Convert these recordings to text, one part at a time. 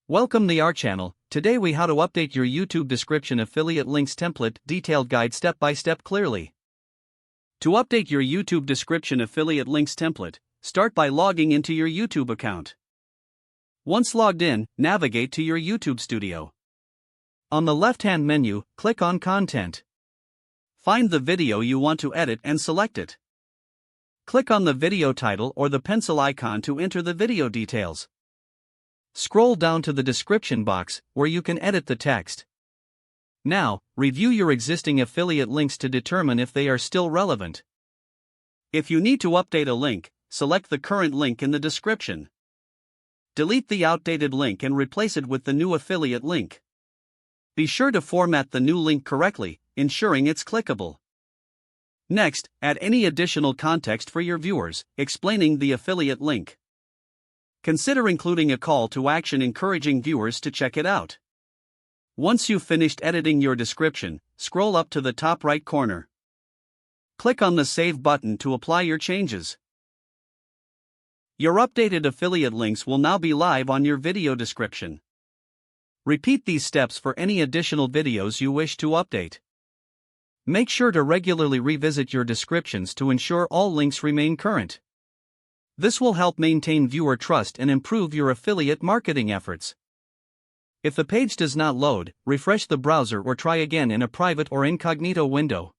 Welcome to our channel. Today we how to update your YouTube description affiliate links template detailed guide step by step clearly. To update your YouTube description affiliate links template, start by logging into your YouTube account. Once logged in, navigate to your YouTube studio. On the left-hand menu, click on Content. Find the video you want to edit and select it. Click on the video title or the pencil icon to enter the video details. Scroll down to the description box, where you can edit the text. Now, review your existing affiliate links to determine if they are still relevant. If you need to update a link, select the current link in the description. Delete the outdated link and replace it with the new affiliate link. Be sure to format the new link correctly, ensuring it's clickable. Next, add any additional context for your viewers, explaining the affiliate link. Consider including a call to action encouraging viewers to check it out. Once you've finished editing your description, scroll up to the top right corner. Click on the Save button to apply your changes. Your updated affiliate links will now be live on your video description. Repeat these steps for any additional videos you wish to update. Make sure to regularly revisit your descriptions to ensure all links remain current. This will help maintain viewer trust and improve your affiliate marketing efforts. If the page does not load, refresh the browser or try again in a private or incognito window.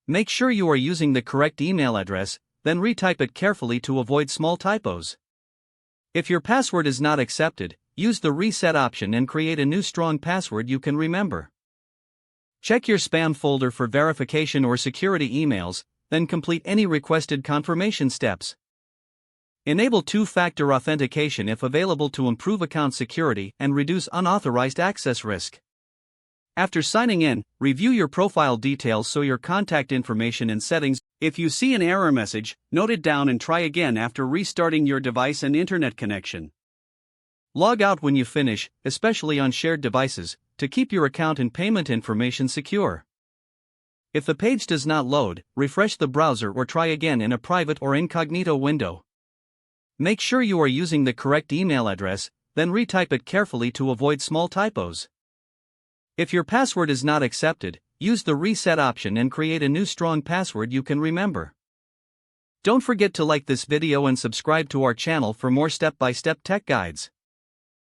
Make sure you are using the correct email address, then retype it carefully to avoid small typos. If your password is not accepted, use the reset option and create a new strong password you can remember. Check your spam folder for verification or security emails, then complete any requested confirmation steps. Enable two-factor authentication if available to improve account security and reduce unauthorized access risk. After signing in, review your profile details so your contact information and settings. If you see an error message, note it down and try again after restarting your device and internet connection. Log out when you finish, especially on shared devices, to keep your account and payment information secure. If the page does not load, refresh the browser or try again in a private or incognito window. Make sure you are using the correct email address, then retype it carefully to avoid small typos. If your password is not accepted, use the reset option and create a new strong password you can remember. Don't forget to like this video and subscribe to our channel for more step-by-step tech guides.